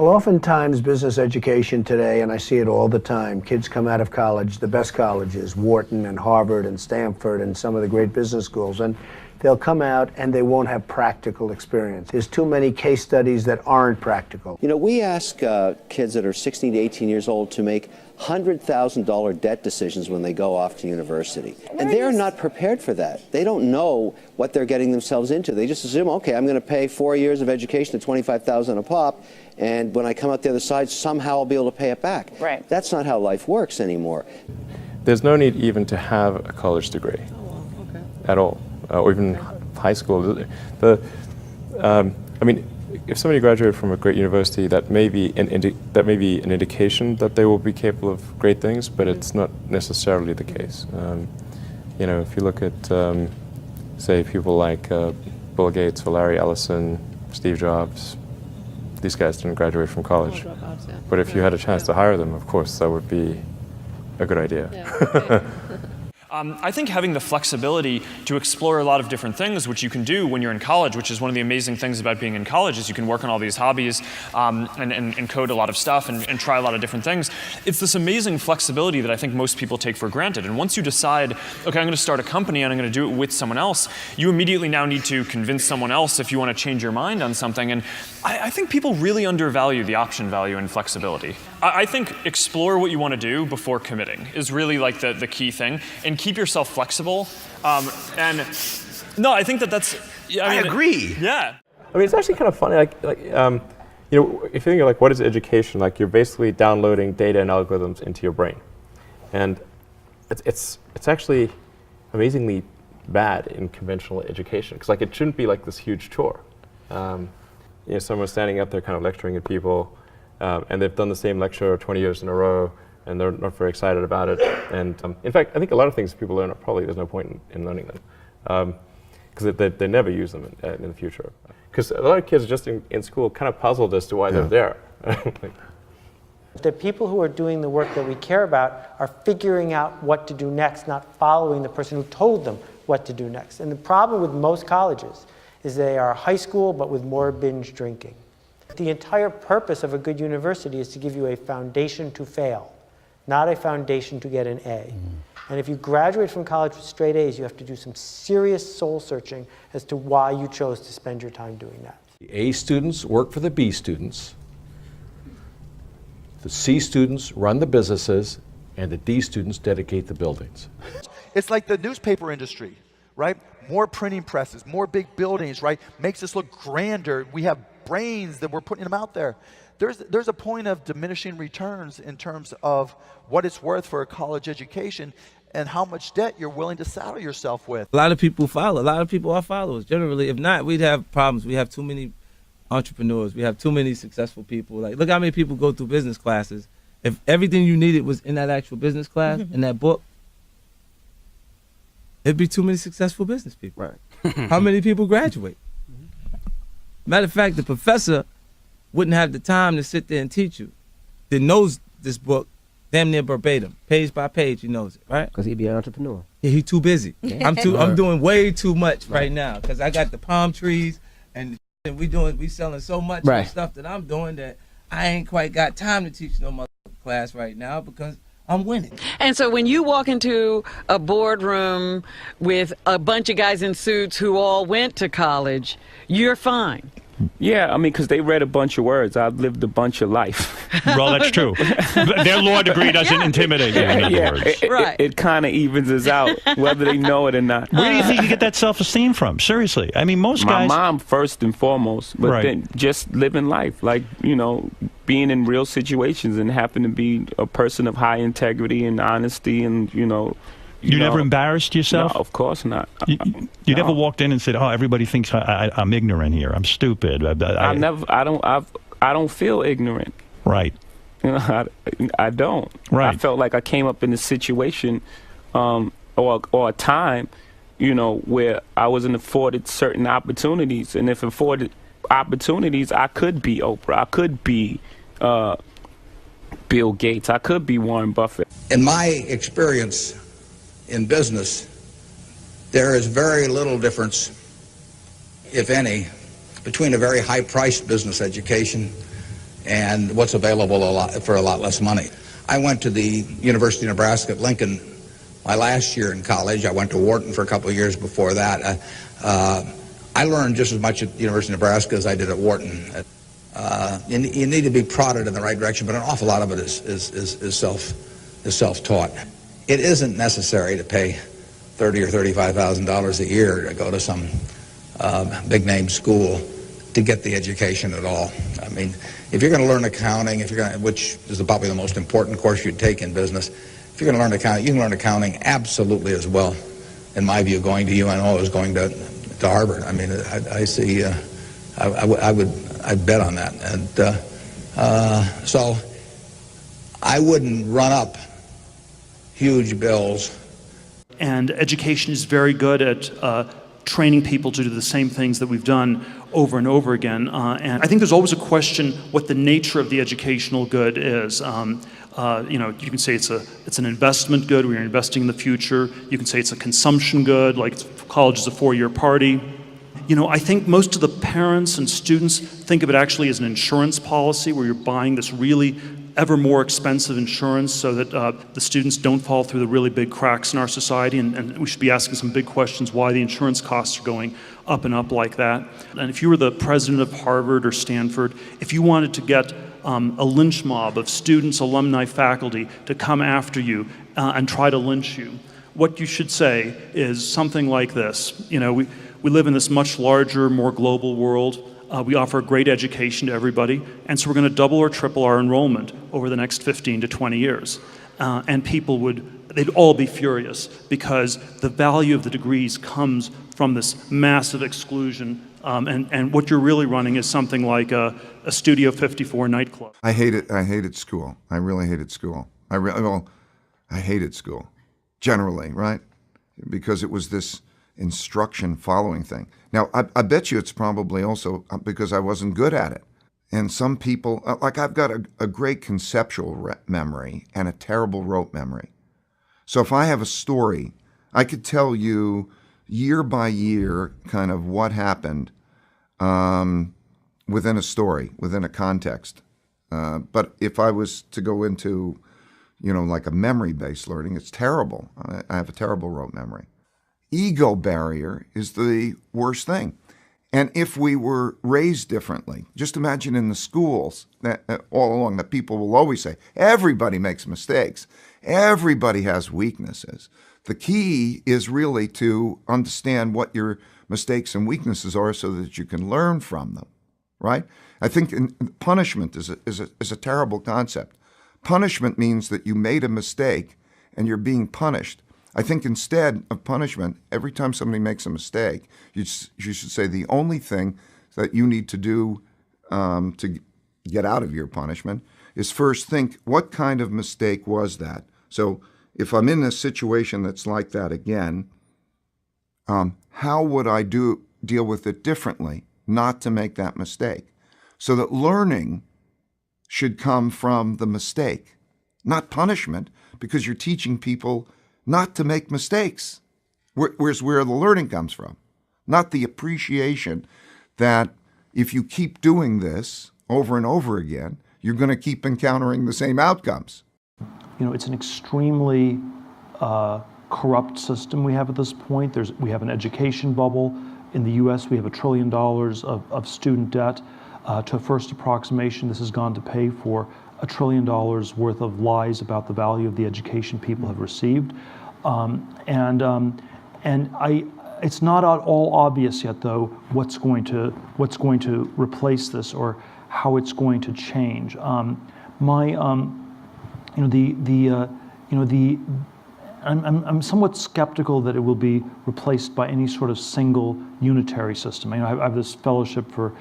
Well, oftentimes business education today, and I see it all the time, kids come out of college, the best colleges, Wharton and Harvard and Stanford and some of the great business schools, and they'll come out and they won't have practical experience. There's too many case studies that aren't practical. You know, we ask kids that are 16 to 18 years old to make $100,000 debt decisions when they go off to university. And they're not prepared for that. They don't know what they're getting themselves into. They just assume, okay, I'm going to pay 4 years of education at $25,000 a pop, and when I come out the other side, somehow I'll be able to pay it back. Right. That's not how life works anymore. There's no need even to have a college degree at all, or even high school. I mean, if somebody graduated from a great university, that may be an indication that they will be capable of great things, but it's not necessarily the case. You know, if you look at, say, people like Bill Gates or Larry Ellison, Steve Jobs, these guys didn't graduate from college. But if you had a chance to hire them, of course, that would be a good idea. I think having the flexibility to explore a lot of different things, which you can do when you're in college, which is one of the amazing things about being in college, is you can work on all these hobbies and code a lot of stuff and try a lot of different things. It's this amazing flexibility that I think most people take for granted. And once you decide, okay, I'm going to start a company and I'm going to do it with someone else, you immediately now need to convince someone else if you want to change your mind on something. And I think people really undervalue the option value and flexibility. I think explore what you want to do before committing is really like the key thing, and keep yourself flexible. And no, I think that's. I agree. Yeah. I mean, it's actually kind of funny. You know, if you think of like what is education, like you're basically downloading data and algorithms into your brain, and it's actually amazingly bad in conventional education because like it shouldn't be like this huge chore. You know, someone's standing up there kind of lecturing at people, and they've done the same lecture 20 years in a row, and they're not very excited about it. And in fact, I think a lot of things people learn, probably there's no point in learning them, because they never use them in the future. Because a lot of kids just in school kind of puzzled as to why they're there. The people who are doing the work that we care about are figuring out what to do next, not following the person who told them what to do next. And the problem with most colleges is they are high school, but with more binge drinking. The entire purpose of a good university is to give you a foundation to fail, not a foundation to get an A. And if you graduate from college with straight A's, you have to do some serious soul searching as to why you chose to spend your time doing that. The A students work for the B students, the C students run the businesses, and the D students dedicate the buildings. It's like the newspaper industry, right? More printing presses, more big buildings, right? Makes us look grander. We have brains that we're putting them out there. There's a point of diminishing returns in terms of what it's worth for a college education and how much debt you're willing to saddle yourself with. A lot of people follow. A lot of people are followers. Generally, if not, we'd have problems. We have too many entrepreneurs. We have too many successful people. Like, look how many people go through business classes. If everything you needed was in that actual business class, in that book, it'd be too many successful business people. Right. How many people graduate? Matter of fact, the professor wouldn't have the time to sit there and teach you. That knows this book damn near verbatim, page by page, he knows it, right? Because he'd be an entrepreneur. Yeah, he's too busy. I'm doing way too much right now because I got the palm trees and we selling so much of stuff that I'm doing that I ain't quite got time to teach no mother class right now because I'm winning. And so when you walk into a boardroom with a bunch of guys in suits who all went to college, you're fine. Yeah, I mean, because they read a bunch of words. I've lived a bunch of life. Well, that's true. Their law degree doesn't intimidate you, in other words. It kind of evens us out, whether they know it or not. Where do you think you get that self-esteem from? Seriously. I mean, most guys... My mom, first and foremost, but then just living life. Like, you know, being in real situations and having to be a person of high integrity and honesty and, you know... You never embarrassed yourself? No, of course not. You never walked in and said, "Oh, everybody thinks I'm ignorant here. I'm stupid." I don't feel ignorant. Right. You know, I don't. Right. I felt like I came up in a situation, or a time, you know, where I wasn't afforded certain opportunities, and if afforded opportunities, I could be Oprah. I could be Bill Gates. I could be Warren Buffett. In my experience in business, there is very little difference, if any, between a very high-priced business education and what's available for a lot less money. I went to the University of Nebraska at Lincoln my last year in college. I went to Wharton for a couple of years before that. I learned just as much at the University of Nebraska as I did at Wharton. You need to be prodded in the right direction, but an awful lot of it is self-taught. It isn't necessary to pay $30,000 or $35,000 a year to go to some big-name school to get the education at all. I mean, if you're going to learn accounting, which is probably the most important course you'd take in business, if you're going to learn accounting, you can learn accounting absolutely as well, in my view, going to UNO as going to Harvard. I mean, I see. I'd bet on that, and so I wouldn't run up huge bills. And education is very good at training people to do the same things that we've done over and over again. And I think there's always a question what the nature of the educational good is. You can say it's an investment good where you're investing in the future. You can say it's a consumption good, like college is a 4-year party. I think most of the parents and students think of it actually as an insurance policy where you're buying this really ever more expensive insurance so that the students don't fall through the really big cracks in our society, and we should be asking some big questions why the insurance costs are going up and up like that. And if you were the president of Harvard or Stanford, if you wanted to get a lynch mob of students, alumni, faculty to come after you and try to lynch you, what you should say is something like this. We live in this much larger, more global world. We offer a great education to everybody, and so we're going to double or triple our enrollment over the next 15 to 20 years. And people they'd all be furious because the value of the degrees comes from this massive exclusion, and what you're really running is something like a Studio 54 nightclub. I hated school. I really hated school. I hated school, generally, right? Because it was this instruction following thing. Now, I bet you it's probably also because I wasn't good at it. And some people, like I've got a great conceptual memory and a terrible rote memory. So if I have a story, I could tell you year by year kind of what happened within a story, within a context. But if I was to go into, like a memory-based learning, it's terrible. I have a terrible rote memory. Ego barrier is the worst thing. And if we were raised differently, just imagine in the schools that all along that people will always say, everybody makes mistakes. Everybody has weaknesses. The key is really to understand what your mistakes and weaknesses are so that you can learn from them, right? I think punishment is a terrible concept. Punishment means that you made a mistake and you're being punished. I think instead of punishment, every time somebody makes a mistake, you should say the only thing that you need to do to get out of your punishment is first think, what kind of mistake was that? So if I'm in a situation that's like that again, how would I deal with it differently, not to make that mistake? So that learning should come from the mistake, not punishment, because you're teaching people not to make mistakes. Where's where the learning comes from, not the appreciation that if you keep doing this over and over again, you're going to keep encountering the same outcomes. It's an extremely corrupt system we have at this point. We have an education bubble. In the U.S., we have $1 trillion of student debt. To a first approximation, this has gone to pay for $1 trillion worth of lies about the value of the education people have received. It's not at all obvious yet, though, what's going to replace this or how it's going to change. I'm somewhat skeptical that it will be replaced by any sort of single unitary system. I have this fellowship for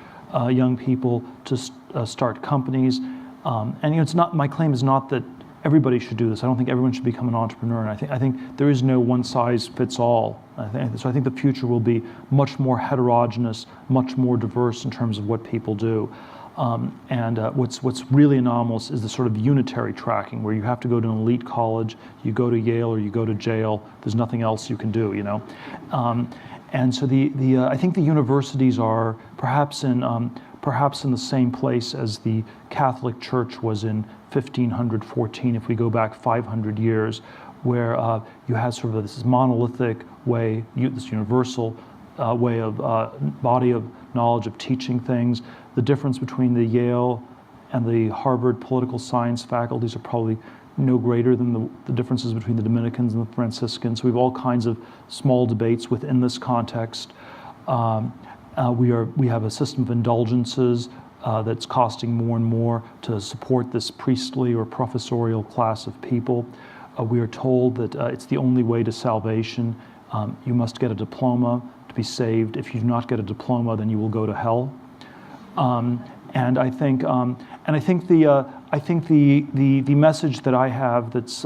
young people to start companies. It's not, my claim is not that everybody should do this. I don't think everyone should become an entrepreneur. And I think there is no one size fits all. So I think the future will be much more heterogeneous, much more diverse in terms of what people do. What's really anomalous is the sort of unitary tracking where you have to go to an elite college, you go to Yale or you go to jail. There's nothing else you can do, And so I think the universities are perhaps in perhaps in the same place as the Catholic Church was in 1514, if we go back 500 years, where you had sort of this monolithic way, this universal way of body of knowledge of teaching things. The difference between the Yale and the Harvard political science faculties are probably no greater than the differences between the Dominicans and the Franciscans. So we have all kinds of small debates within this context. We have a system of indulgences that's costing more and more to support this priestly or professorial class of people. We are told that it's the only way to salvation. You must get a diploma to be saved. If you do not get a diploma, then you will go to hell. And I think the message that I have that's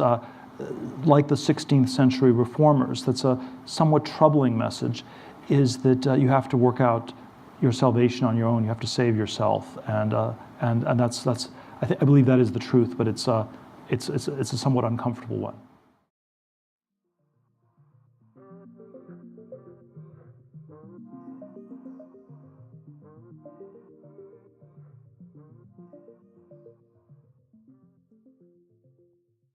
like the 16th century reformers, that's a somewhat troubling message, is that you have to work out your salvation on your own. You have to save yourself, and that's I believe that is the truth, but it's a somewhat uncomfortable one.